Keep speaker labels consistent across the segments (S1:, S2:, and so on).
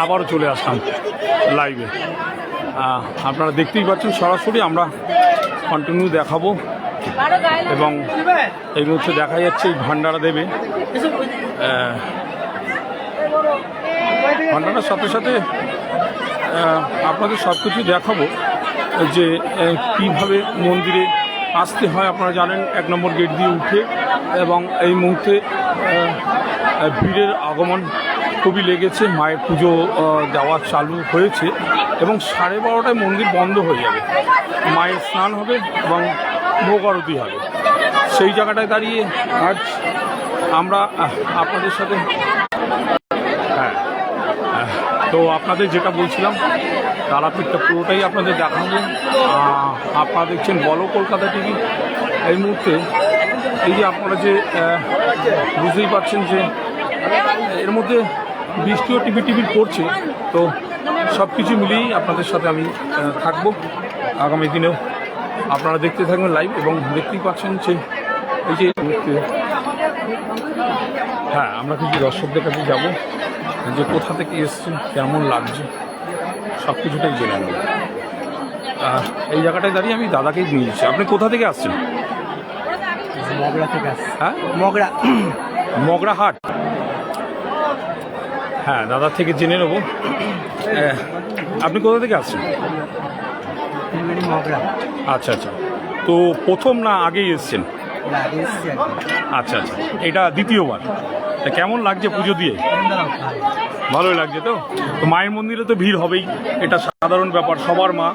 S1: আবারও চলে আসলাম লাইভে। আপনারা দেখতেই পাচ্ছেন সরাসরি আমরা কন্টিনিউ দেখাবো এবং এই মুহূর্তে দেখা যাচ্ছে এই ভান্ডারা দেবে। ভান্ডারার সাথে সাথে আপনাদের সব কিছু দেখাবো যে কীভাবে মন্দিরে আসতে হয়। আপনারা জানেন 1 নম্বর গেট দিয়ে উঠে, এবং এই মুহূর্তে ভিড়ের আগমন খুবই লেগেছে। মায়ের পুজো দেওয়া চালু হয়েছে এবং 12:30টায় মন্দির বন্ধ হয়ে যাবে। মায়ের স্নান হবে এবং ভোগ আরতি হবে। সেই জায়গাটায় দাঁড়িয়ে আজ আমরা আপনাদের সাথে তো আপনাদের যেটা বলছিলাম তারাপীঠটা পুরোটাই আপনাদের দেখাবো। আপনারা দেখছেন বলো কলকাতা টিভি। এই মুহূর্তে এই যে আপনারা যে বুঝতেই পারছেন যে এর মধ্যে বৃষ্টিও টিভির পড়ছে, তো সব কিছু মিলিয়েই আপনাদের সাথে আমি থাকবো আগামী দিনেও। আপনারা দেখতে থাকবেন লাইভ এবং দেখতেই পাচ্ছেন যে এই যে আমরা কিছু দর্শকদের কাছে যাবো যে কোথা থেকে এসছেন, কেমন লাগছে, সব কিছুটাই জেনে নেব। এই জায়গাটায় দাঁড়িয়ে আমি দাদাকেই নিয়েছি। আপনি কোথা থেকে আসছেন?
S2: মগরা থেকে আসছি।
S1: হ্যাঁ, মগরা হাট। হ্যাঁ, দাদার থেকে জেনে নেব আপনি কোথা থেকে আসছেন?
S2: মগরা।
S1: আচ্ছা, তো প্রথম না আগেই এসছেন? আচ্ছা, এটা দ্বিতীয়বার। তা কেমন লাগছে পুজো দিয়ে? ভালোই লাগছে। তো মায়ের মন্দিরে তো ভিড় হবেই, এটা সাধারণ ব্যাপার, সবার মা।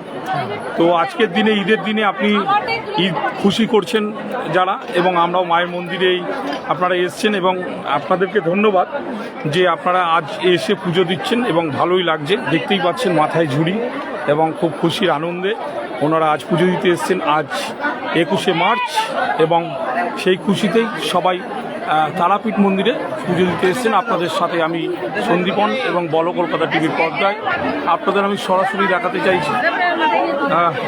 S1: তো আজকের দিনে, ঈদের দিনে আপনি ঈদ খুশি করছেন যারা, এবং আমরাও মায়ের মন্দিরেই আপনারা এসছেন এবং আপনাদেরকে ধন্যবাদ যে আপনারা আজ এসে পুজো দিচ্ছেন এবং ভালোই লাগছে। দেখতেই পাচ্ছেন মাথায় ঝুড়ি এবং খুব খুশির আনন্দে ওনারা আজ পুজো দিতে এসছেন। আজ 21শে মার্চ এবং সেই খুশিতেই সবাই তারাপীঠ মন্দিরে পুজো দিতে এসেছেন। আপনাদের সাথে আমি সন্দীপন এবং বলো কলকাতা টিভির পর্দায় আপনাদের আমি সরাসরি দেখাতে চাইছি।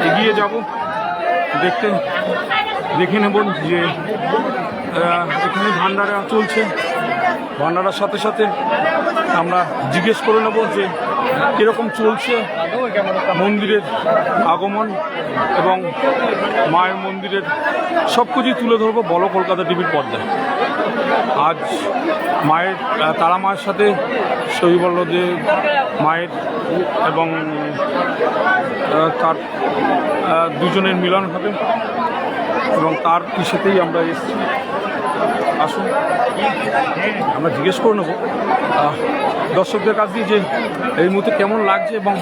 S1: এগিয়ে যাব, দেখে নেব যে এখানে ভান্ডারা চলছে। ভান্ডারার সাথে সাথে আমরা জিজ্ঞেস করে নেব যে কীরকম চলছে মন্দিরের আগমন এবং মায়ের মন্দিরের সব কিছুই তুলে ধরবো বলো কলকাতা টিভির পর্দায়। আজ মায়ের তারা মায়ের সাথে শৈবল্লদেব মায়ের এবং তার দুজনের মিলন হবে এবং তার ইসেতেই আমরা এসেছি। আসুন আমরা জিজ্ঞেস করে নেব দর্শকদের কাছ দিয়ে যে এই মুহূর্তে কেমন লাগছে। এবং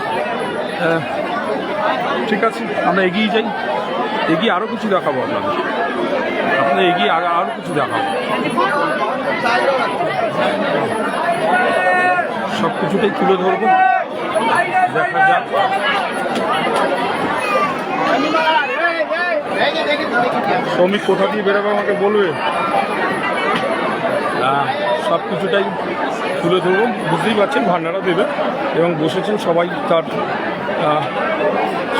S1: ঠিক আছে, আমরা এগিয়ে যাই, এগিয়ে আরও কিছু দেখাবো আপনাদের এগিয়ে আরও কিছু দেখাবো। সব কিছুটাই তুলে ধরবো, দেখা যাক। শ্রমিক কোথা দিয়ে বেরোবে আমাকে বলবে। সব কিছুটাই তুলে ধরবো। বুঝতেই পারছেন ভান্ডারা দেবে এবং বসেছেন সবাই, তার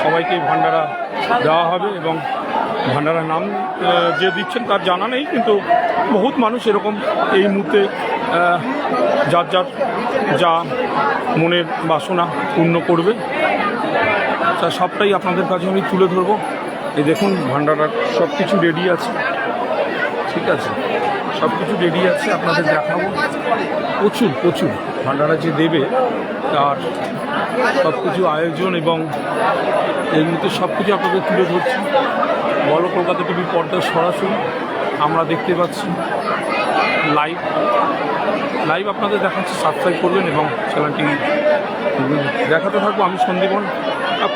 S1: সবাইকে ভান্ডারা দেওয়া হবে এবং ভান্ডারার নাম যে দিচ্ছেন তার জানা নেই, কিন্তু বহুত মানুষ এরকম এই মুহূর্তে যার যা মনের বাসনা পূর্ণ করবে, তা সবটাই আপনাদের কাছে আমি তুলে ধরবো। এই দেখুন ভান্ডারার সব কিছু রেডি আছে, ঠিক আছে, সব কিছু রেডি আছে, আপনাদের দেখাবো। প্রচুর ভান্ডারা যে দেবে তার সব কিছু আয়োজন এবং এই মুহূর্তে সব কিছু আপনাদের তুলে ধরছি। বলো কলকাতা টিভির পর্দায় সরাসরি আমরা দেখতে পাচ্ছি লাইভ আপনাদের দেখাচ্ছি। সাবস্ক্রাইব করবেন এবং চ্যানেলটি দেখাতে থাকবো। আমি সন্দীপন।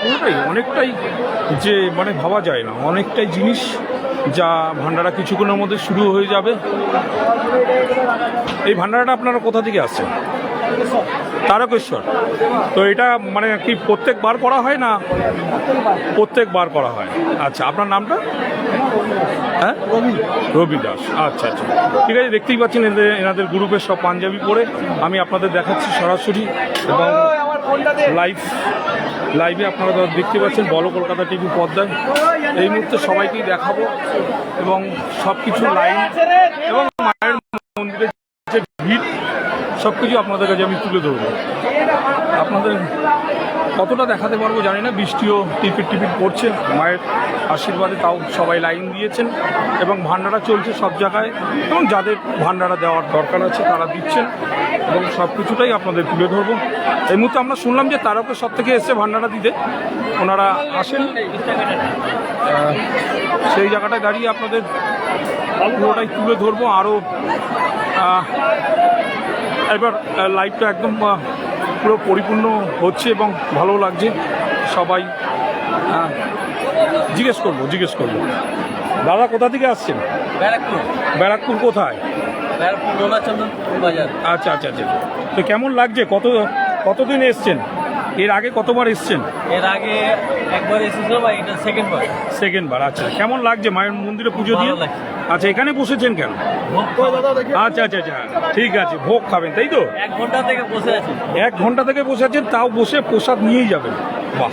S1: পুরোটাই অনেকটাই যে ভাবা যায় না, অনেকটাই জিনিস যা ভান্ডারা কিছুক্ষণের মধ্যে শুরু হয়ে যাবে। এই ভান্ডারাটা আপনারা কোথা থেকে আসছেন? তারকেশ্বর। তো এটা কি প্রত্যেকবার করা হয় না? প্রত্যেকবার করা হয়। আচ্ছা, আপনার নামটা? হ্যাঁ, রবি দাস। আচ্ছা, ঠিক আছে। দেখতেই পাচ্ছেন এনাদের গ্রুপের সব পাঞ্জাবি পরে আমি আপনাদের দেখাচ্ছি সরাসরি এবং লাইভে আপনারা দেখতে পাচ্ছেন বলো কলকাতা টিভি পর্দায়। এই মুহূর্তে সবাইকেই দেখাবো এবং সব কিছু লাইভ এবং মায়ের মন্দিরের যে ভিড় সব কিছু আপনাদের কাছে আমি তুলে ধরবো। আপনাদের কতটা দেখাতে পারবো জানি না, বৃষ্টিও টিপিট টিপিট পড়ছে, মায়ের আশীর্বাদে তাও সবাই লাইন দিয়েছেন এবং ভান্ডারা চলছে সব জায়গায়, এবং যাদের ভান্ডারা দেওয়ার দরকার আছে তারা দিচ্ছেন এবং সব কিছুটাই আপনাদের তুলে ধরবো। এই মুহূর্তে আমরা শুনলাম যে তারকেশ্বর থেকে এসে ভান্ডারা দিতে ওনারা আসেন, সেই জায়গাটায় দাঁড়িয়ে আপনাদের পুরোটাই তুলে ধরবো। আরও এবার লাইভটা একদম পুরো পরিপূর্ণ হচ্ছে এবং ভালো লাগছে। সবাই জিজ্ঞেস করবো দাদা কোথা থেকে আসছেন?
S2: ব্যারাকপুর।
S1: ব্যারাকপুর কোথায়?
S2: ব্যারাকপুর রোলাচন্দ্র বাজার।
S1: আচ্ছা আচ্ছা আচ্ছা। তো কেমন লাগছে? কতদিন এসছেন? এর আগে কতবার এসছেন?
S2: এর আগে একবার এসেছিল বা এটা
S1: সেকেন্ড বার। আচ্ছা, কেমন লাগছে মায়ের মন্দিরে পুজো দিয়ে?
S2: ভালো লাগছে।
S1: আচ্ছা, এখানে বসেছেন কেন? আচ্ছা আচ্ছা আচ্ছা, ঠিক আছে, ভোগ খাবেন তাই তো?
S2: 1 ঘন্টা থেকে বসে আছি।
S1: 1 ঘন্টা থেকে বসে আছেন, তাও বসে প্রসাদ নিয়েই যাবেন। বাহ,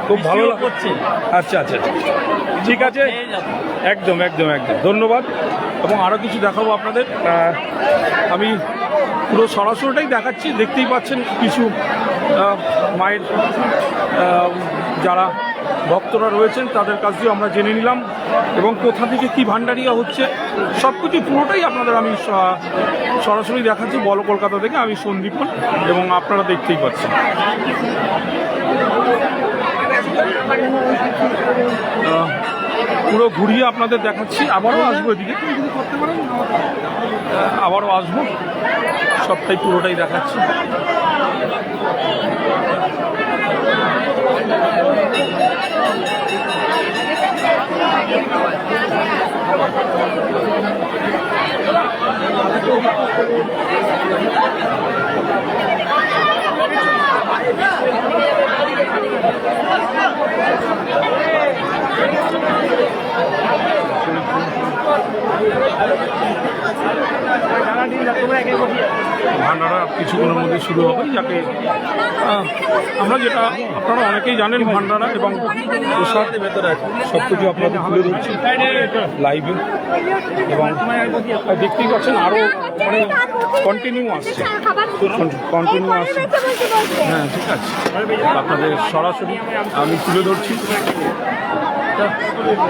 S1: খুব ভালো
S2: বৃষ্টিও
S1: লাগছে।
S2: পড়ছে।
S1: আচ্ছা আচ্ছা আচ্ছা, ঠিক আছে,
S2: খেয়ে যাবো।
S1: একদম ধন্যবাদ। এবং আরও কিছু দেখাবো আপনাদের। আমি পুরো সরাসরিটাই দেখাচ্ছি, দেখতেই পাচ্ছেন কিছু মায়ের যারা ভক্তরা রয়েছেন তাদের কাছ দিয়ে আমরা জেনে নিলাম এবং কোথা থেকে কি ভান্ডারিয়া হচ্ছে সব কিছু পুরোটাই আপনাদের আমি সরাসরি দেখাচ্ছি বলো কলকাতা থেকে। আমি সন্দীপন এবং আপনারা দেখতেই পাচ্ছেন। পুরো ঘুরিয়ে আপনাদের দেখাচ্ছি, আবারও আসবো এদিকে, আবারও আসবো, সবটাই পুরোটাই দেখাচ্ছি। ভান্ডারা কিছুক্ষণের মধ্যে শুরু হবে, যাকে আমরা যেটা আপনারা অনেকেই জানেন ভান্ডারা এবং প্রসাদ সব কিছু আপনাদের তুলে ধরছি লাইভে এবং দেখতেই পাচ্ছেন আরও মানে কন্টিনিউ আসছে। হ্যাঁ, ঠিক আছে, আপনাদের সরাসরি আমি তুলে ধরছি,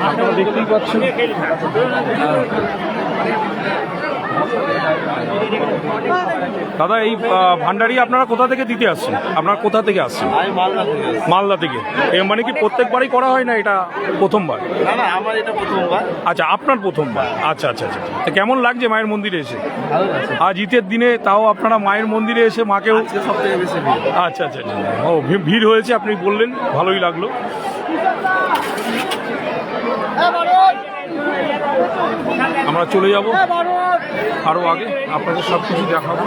S1: আপনারা দেখতেই পাচ্ছেন। দাদা, এই ভান্ডারি আপনারা কোথা থেকে দিতে আসছেন? আপনারা কোথা থেকে আসছেন?
S2: আমি মালদা থেকে এসেছি।
S1: মালদা থেকে। এ মানে কি প্রত্যেকবারই করা হয় না, এটা প্রথমবার?
S2: না, আমার এটা প্রথমবার।
S1: আচ্ছা, আপনার প্রথমবার। আচ্ছা আচ্ছা আচ্ছা, তো কেমন লাগছে মায়ের মন্দিরে এসে?
S2: ভালো লাগছে।
S1: আজ ঈদের দিনে তাও আপনারা মায়ের মন্দিরে এসে মাকেও।
S2: সব থেকে বেশি ভিড়।
S1: আচ্ছা আচ্ছা আচ্ছা, ও ভিড় হয়েছে আপনি বললেন, ভালোই লাগলো। আমরা চলে যাব আরও আগে, আপনাদের সব কিছু দেখাবো।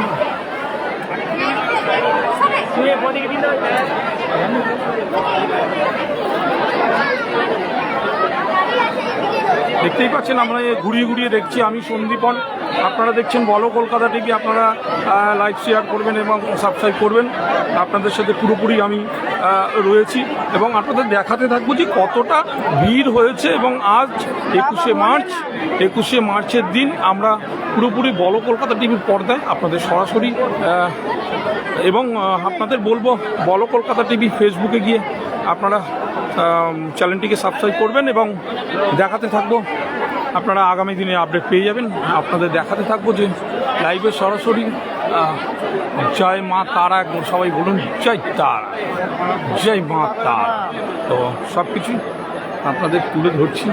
S1: দেখতেই পাচ্ছেন আমরা ঘুরিয়ে ঘুরিয়ে দেখছি। আমি সন্দীপন, আপনারা দেখছেন বলো কলকাতা টিভি। আপনারা লাইক শেয়ার করবেন এবং সাবস্ক্রাইব করবেন। আপনাদের সাথে পুরোপুরি আমি রয়েছি এবং আপনাদের দেখাতে থাকবো যে কতটা ভিড় হয়েছে। এবং আজ 21শে মার্চের দিন আমরা পুরোপুরি বলো কলকাতা টিভির পর্দায় আপনাদের সরাসরি এবং আপনাদের বলবো বলো কলকাতা টিভি ফেসবুকে গিয়ে আপনারা চ্যানেলটিকে সাবস্ক্রাইব করবেন এবং দেখাতে থাকবো। আপনারা আগামী দিনে আপডেট পেয়ে যাবেন। আপনাদের দেখাতে থাকবো যে লাইভে সরাসরি জয় মা তারা, একদম সবাই বলুন জয় তারা, জয় মা তারা। তো সব কিছুই আপনাদের তুলে ধরছি।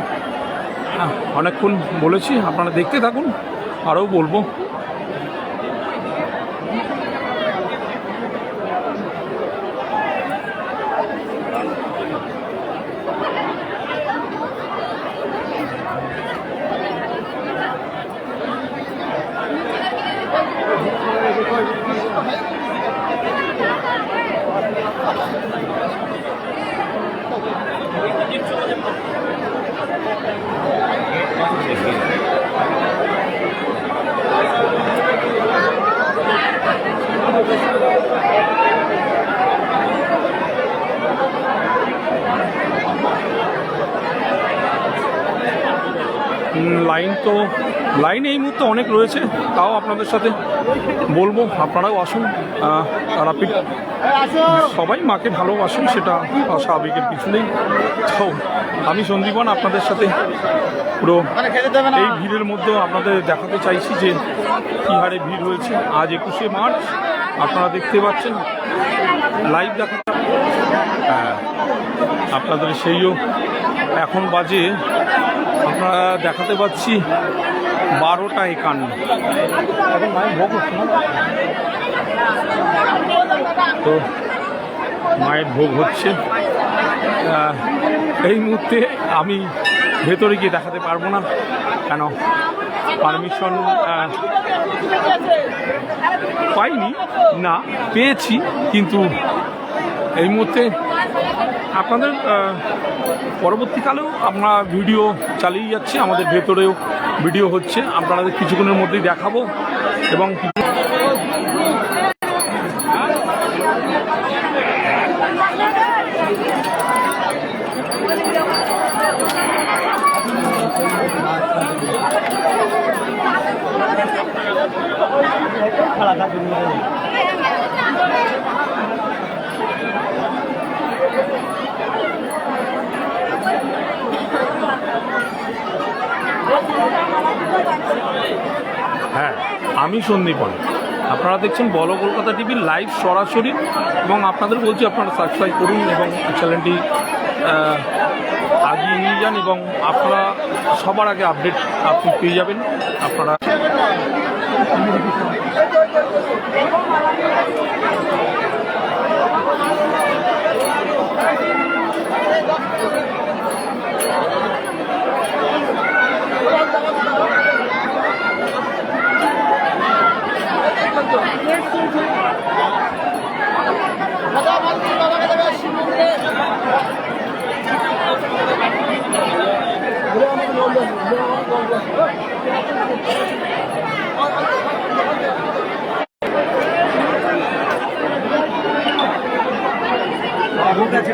S1: অনেকক্ষণ বলেছি, আপনারা দেখতে থাকুন, আরও বলবো। লাইন তো লাইন এই মুহূর্তে অনেক রয়েছে, তাও আপনাদের সাথে বলবো আপনারাও আসুন। তারাপীঠ সবাই মাকে ভালোবাসেন, সেটা স্বাভাবিকের কিছু নেই। তো আমি সন্দীপন আপনাদের সাথে পুরো এই ভিড়ের মধ্যেও আপনাদের দেখাতে চাইছি যে কী হারে ভিড় হয়েছে। আজ 21শে মার্চ, আপনারা দেখতে পাচ্ছেন লাইভ দেখা। হ্যাঁ, আপনাদের সেইও এখন বাজে, আপনারা দেখাতে পাচ্ছি 12:51। এখন মায়ের ভোগ হচ্ছে না, তো মায়ের ভোগ হচ্ছে। এই মুহূর্তে আমি ভেতরে গিয়ে দেখাতে পারবো না, কেন পারমিশন পাইনি, না পেয়েছি, কিন্তু এই মুহূর্তে আপনাদের পরবর্তীকালেও আমরা ভিডিও চালিয়ে যাচ্ছি, আমাদের ভেতরেও ভিডিও হচ্ছে, আপনাদের কিছুক্ষণের মধ্যেই দেখাবো। এবং হ্যাঁ, আমি সন্দীপন, আপনারা দেখছেন বলো কলকাতা টিভির লাইভ সরাসরি। এবং আপনাদের বলছি আপনারা সাবস্ক্রাইব করুন এবং চ্যানেলটি আগিয়ে নিয়ে যান, এবং আপনারা সবার আগে আপডেট আপনি পেয়ে যাবেন। আপনারা
S3: ঠিক আছে।